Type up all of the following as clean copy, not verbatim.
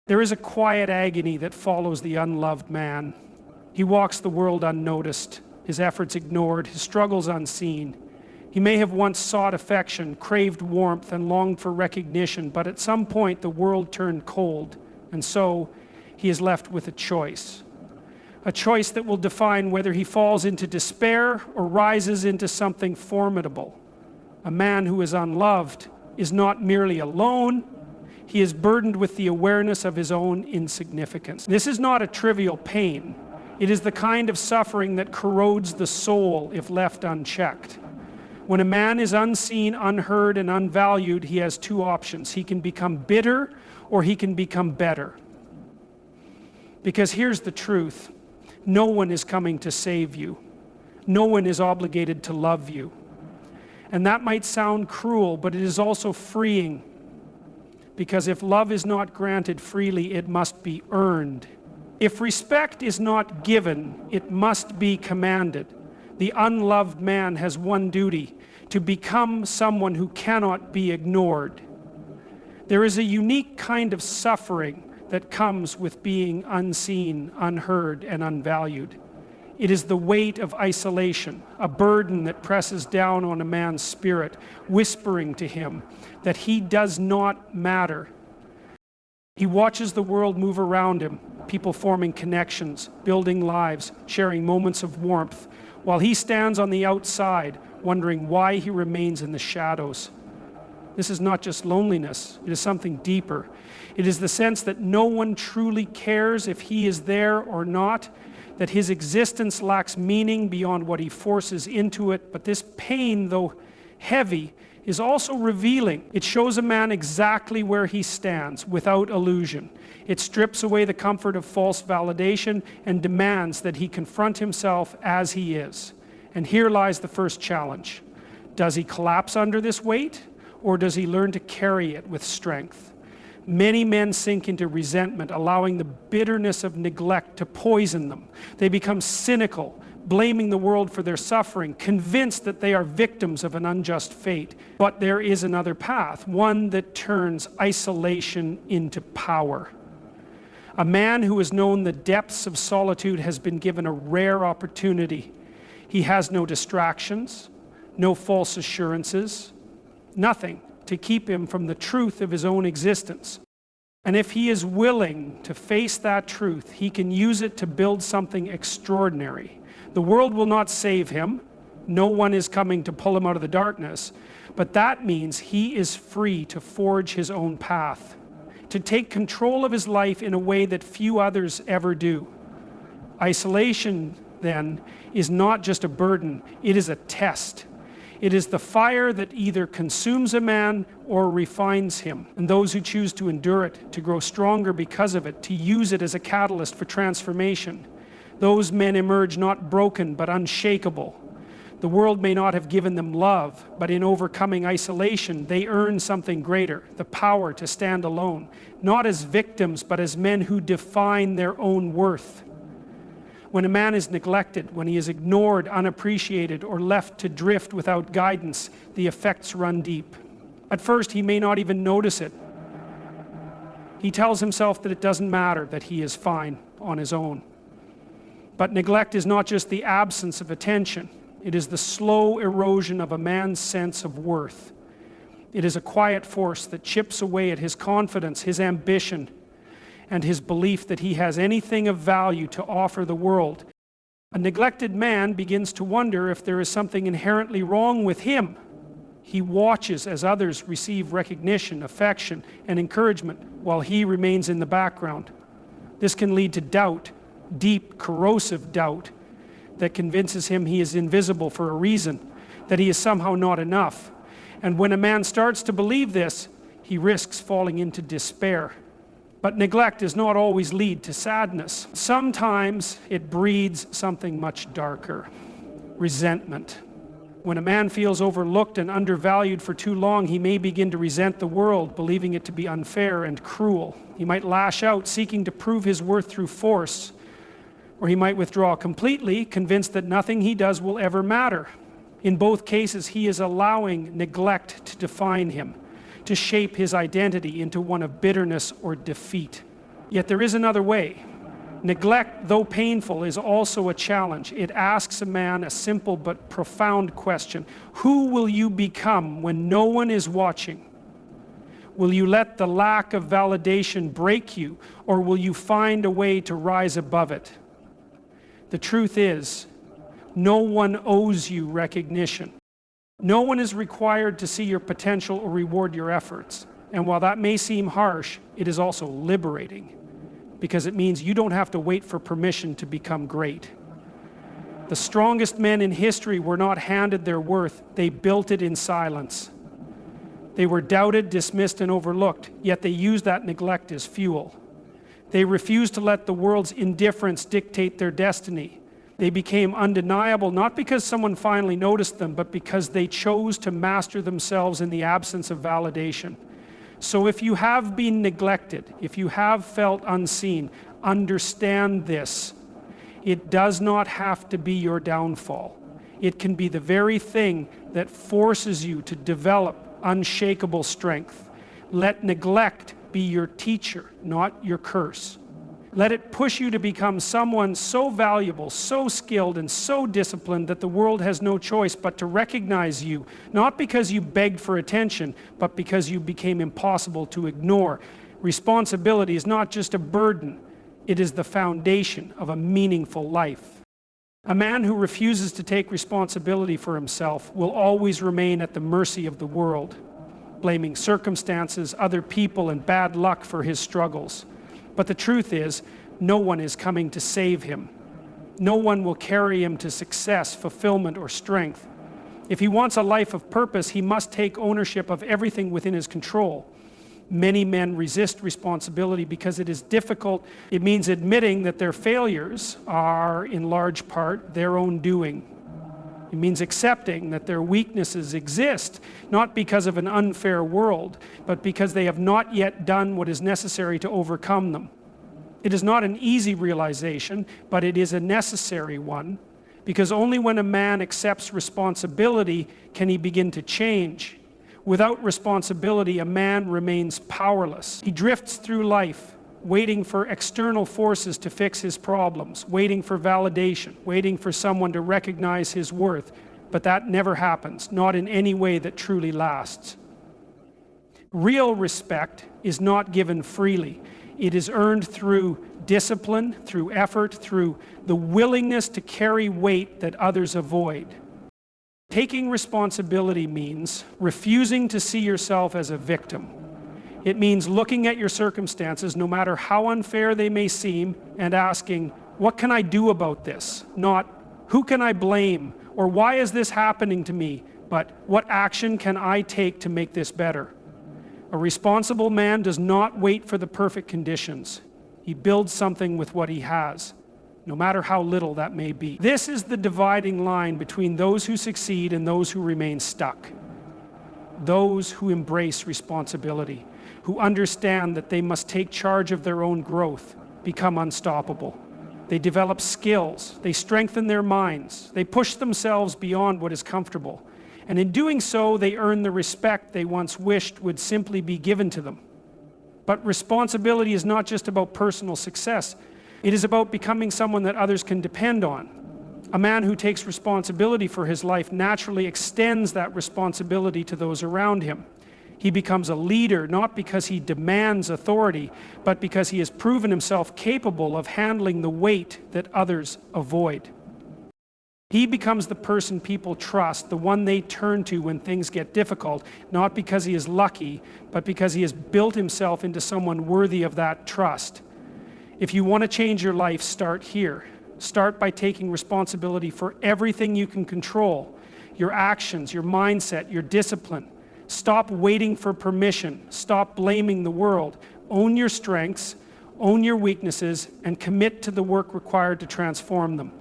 There is a quiet agony that follows the unloved man. He walks the world unnoticed, his efforts ignored, his struggles unseen. He may have once sought affection, craved warmth, and longed for recognition, but at some point the world turned cold, and so he is left with a choice. A choice that will define whether he falls into despair or rises into something formidable. A man who is unloved is not merely alone, he is burdened with the awareness of his own insignificance. This is not a trivial pain. It is the kind of suffering that corrodes the soul if left unchecked. When a man is unseen, unheard, and unvalued, he has two options. He can become bitter or he can become better. Because here's the truth. No one is coming to save you. No one is obligated to love you. And that might sound cruel, but it is also freeing. Because if love is not granted freely, it must be earned. If respect is not given, it must be commanded. The unloved man has one duty: to become someone who cannot be ignored. There is a unique kind of suffering that comes with being unseen, unheard, and unvalued. It is the weight of isolation, a burden that presses down on a man's spirit, whispering to him that he does not matter. He watches the world move around him, people forming connections, building lives, sharing moments of warmth, while he stands on the outside, wondering why he remains in the shadows. This is not just loneliness, it is something deeper. It is the sense that no one truly cares if he is there or not, that his existence lacks meaning beyond what he forces into it. But this pain, though heavy, is also revealing. It shows a man exactly where he stands, without illusion. It strips away the comfort of false validation and demands that he confront himself as he is. And here lies the first challenge. Does he collapse under this weight, or does he learn to carry it with strength? Many men sink into resentment, allowing the bitterness of neglect to poison them. They become cynical, blaming the world for their suffering, convinced that they are victims of an unjust fate. But there is another path, one that turns isolation into power. A man who has known the depths of solitude has been given a rare opportunity. He has no distractions, no false assurances, nothing to keep him from the truth of his own existence. And if he is willing to face that truth, he can use it to build something extraordinary. The world will not save him. No one is coming to pull him out of the darkness. But that means he is free to forge his own path, to take control of his life in a way that few others ever do. Isolation, then, is not just a burden, it is a test. It is the fire that either consumes a man or refines him. And those who choose to endure it, to grow stronger because of it, to use it as a catalyst for transformation, those men emerge not broken but unshakable. The world may not have given them love, but in overcoming isolation, they earn something greater, the power to stand alone, not as victims, but as men who define their own worth. When a man is neglected, when he is ignored, unappreciated, or left to drift without guidance, the effects run deep. At first, he may not even notice it. He tells himself that it doesn't matter, that he is fine on his own. But neglect is not just the absence of attention. It is the slow erosion of a man's sense of worth. It is a quiet force that chips away at his confidence, his ambition, and his belief that he has anything of value to offer the world. A neglected man begins to wonder if there is something inherently wrong with him. He watches as others receive recognition, affection, and encouragement while he remains in the background. This can lead to doubt, deep, corrosive doubt, that convinces him he is invisible for a reason, that he is somehow not enough. And when a man starts to believe this, he risks falling into despair. But neglect does not always lead to sadness. Sometimes it breeds something much darker: resentment. When a man feels overlooked and undervalued for too long, he may begin to resent the world, believing it to be unfair and cruel. He might lash out, seeking to prove his worth through force. Or he might withdraw completely, convinced that nothing he does will ever matter. In both cases, he is allowing neglect to define him, to shape his identity into one of bitterness or defeat. Yet there is another way. Neglect, though painful, is also a challenge. It asks a man a simple but profound question. Who will you become when no one is watching? Will you let the lack of validation break you, or will you find a way to rise above it? The truth is, no one owes you recognition. No one is required to see your potential or reward your efforts. And while that may seem harsh, it is also liberating, because it means you don't have to wait for permission to become great. The strongest men in history were not handed their worth, they built it in silence. They were doubted, dismissed, and overlooked, yet they used that neglect as fuel. They refused to let the world's indifference dictate their destiny. They became undeniable, not because someone finally noticed them, but because they chose to master themselves in the absence of validation. So if you have been neglected, if you have felt unseen, understand this. It does not have to be your downfall. It can be the very thing that forces you to develop unshakable strength. Let neglect be your teacher, not your curse. Let it push you to become someone so valuable, so skilled, and so disciplined that the world has no choice but to recognize you, not because you begged for attention, but because you became impossible to ignore. Responsibility is not just a burden, it is the foundation of a meaningful life. A man who refuses to take responsibility for himself will always remain at the mercy of the world, blaming circumstances, other people, and bad luck for his struggles. But the truth is, no one is coming to save him. No one will carry him to success, fulfillment, or strength. If he wants a life of purpose, he must take ownership of everything within his control. Many men resist responsibility because it is difficult. It means admitting that their failures are, in large part, their own doing. It means accepting that their weaknesses exist, not because of an unfair world, but because they have not yet done what is necessary to overcome them. It is not an easy realization, but it is a necessary one, because only when a man accepts responsibility can he begin to change. Without responsibility, a man remains powerless. He drifts through life, waiting for external forces to fix his problems, waiting for validation, waiting for someone to recognize his worth. But that never happens, not in any way that truly lasts. Real respect is not given freely. It is earned through discipline, through effort, through the willingness to carry weight that others avoid. Taking responsibility means refusing to see yourself as a victim. It means looking at your circumstances, no matter how unfair they may seem, and asking, what can I do about this? Not, who can I blame? Or why is this happening to me? But what action can I take to make this better? A responsible man does not wait for the perfect conditions. He builds something with what he has, no matter how little that may be. This is the dividing line between those who succeed and those who remain stuck. Those who embrace responsibility, who understand that they must take charge of their own growth, become unstoppable. They develop skills, they strengthen their minds, they push themselves beyond what is comfortable. And in doing so, they earn the respect they once wished would simply be given to them. But responsibility is not just about personal success. It is about becoming someone that others can depend on. A man who takes responsibility for his life naturally extends that responsibility to those around him. He becomes a leader, not because he demands authority, but because he has proven himself capable of handling the weight that others avoid. He becomes the person people trust, the one they turn to when things get difficult, not because he is lucky, but because he has built himself into someone worthy of that trust. If you want to change your life, start here. Start by taking responsibility for everything you can control, your actions, your mindset, your discipline. Stop waiting for permission. Stop blaming the world. Own your strengths, own your weaknesses, and commit to the work required to transform them.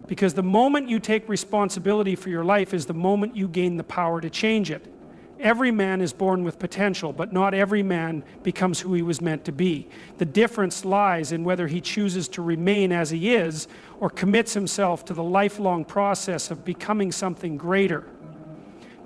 Because the moment you take responsibility for your life is the moment you gain the power to change it. Every man is born with potential, but not every man becomes who he was meant to be. The difference lies in whether he chooses to remain as he is or commits himself to the lifelong process of becoming something greater.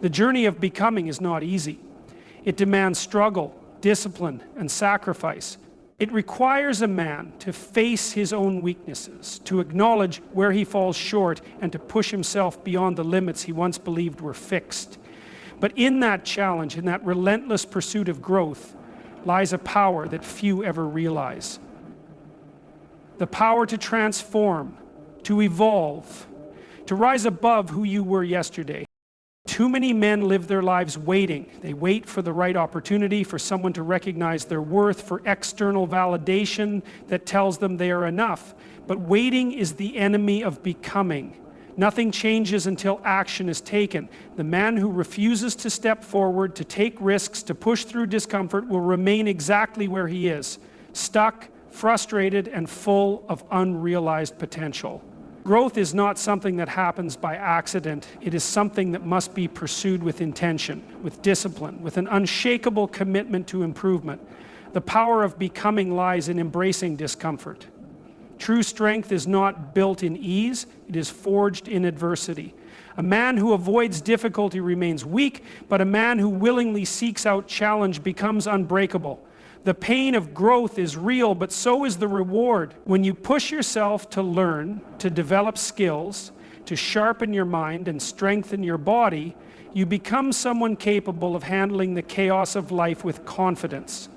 The journey of becoming is not easy. It demands struggle, discipline, and sacrifice. It requires a man to face his own weaknesses, to acknowledge where he falls short, and to push himself beyond the limits he once believed were fixed. But in that challenge, in that relentless pursuit of growth, lies a power that few ever realize. The power to transform, to evolve, to rise above who you were yesterday. Too many men live their lives waiting. They wait for the right opportunity, for someone to recognize their worth, for external validation that tells them they are enough. But waiting is the enemy of becoming. Nothing changes until action is taken. The man who refuses to step forward, to take risks, to push through discomfort will remain exactly where he is, stuck, frustrated, and full of unrealized potential. Growth is not something that happens by accident. It is something that must be pursued with intention, with discipline, with an unshakable commitment to improvement. The power of becoming lies in embracing discomfort. True strength is not built in ease, it is forged in adversity. A man who avoids difficulty remains weak, but a man who willingly seeks out challenge becomes unbreakable. The pain of growth is real, but so is the reward. When you push yourself to learn, to develop skills, to sharpen your mind and strengthen your body, you become someone capable of handling the chaos of life with confidence.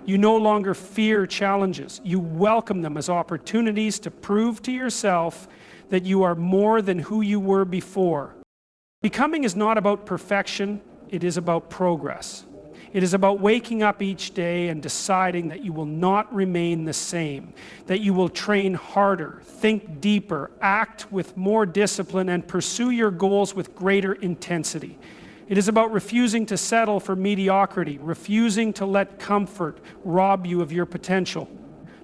You no longer fear challenges. You welcome them as opportunities to prove to yourself that you are more than who you were before. Becoming is not about perfection, it is about progress. It is about waking up each day and deciding that you will not remain the same, that you will train harder, think deeper, act with more discipline, and pursue your goals with greater intensity. It is about refusing to settle for mediocrity, refusing to let comfort rob you of your potential.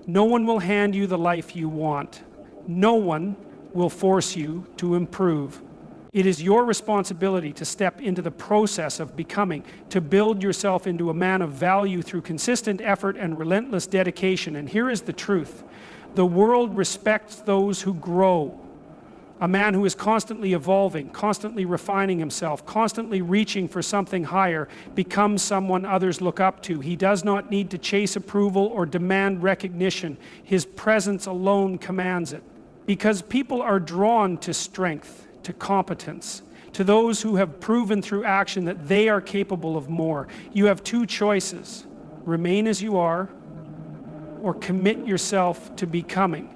No one will hand you the life you want. No one will force you to improve. It is your responsibility to step into the process of becoming, to build yourself into a man of value through consistent effort and relentless dedication. And here is the truth. The world respects those who grow. A man who is constantly evolving, constantly refining himself, constantly reaching for something higher, becomes someone others look up to. He does not need to chase approval or demand recognition. His presence alone commands it. Because people are drawn to strength, to competence, to those who have proven through action that they are capable of more. You have two choices: remain as you are, or commit yourself to becoming.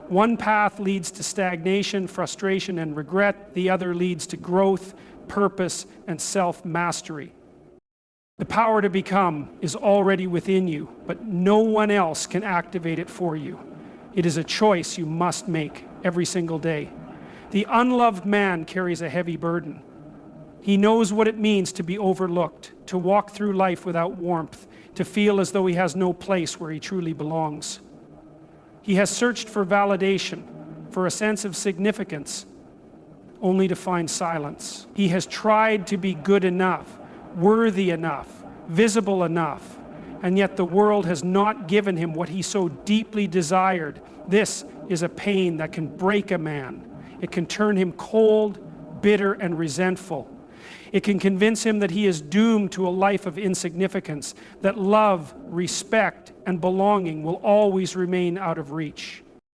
One path leads to stagnation, frustration, and regret. The other leads to growth, purpose, and self-mastery. The power to become is already within you, but no one else can activate it for you. It is a choice you must make every single day. The unloved man carries a heavy burden. He knows what it means to be overlooked, to walk through life without warmth, to feel as though he has no place where he truly belongs. He has searched for validation, for a sense of significance, only to find silence. He has tried to be good enough, worthy enough, visible enough, and yet the world has not given him what he so deeply desired. This is a pain that can break a man. It can turn him cold, bitter, and resentful. It can convince him that he is doomed to a life of insignificance, that love, respect, and belonging will always remain out of reach.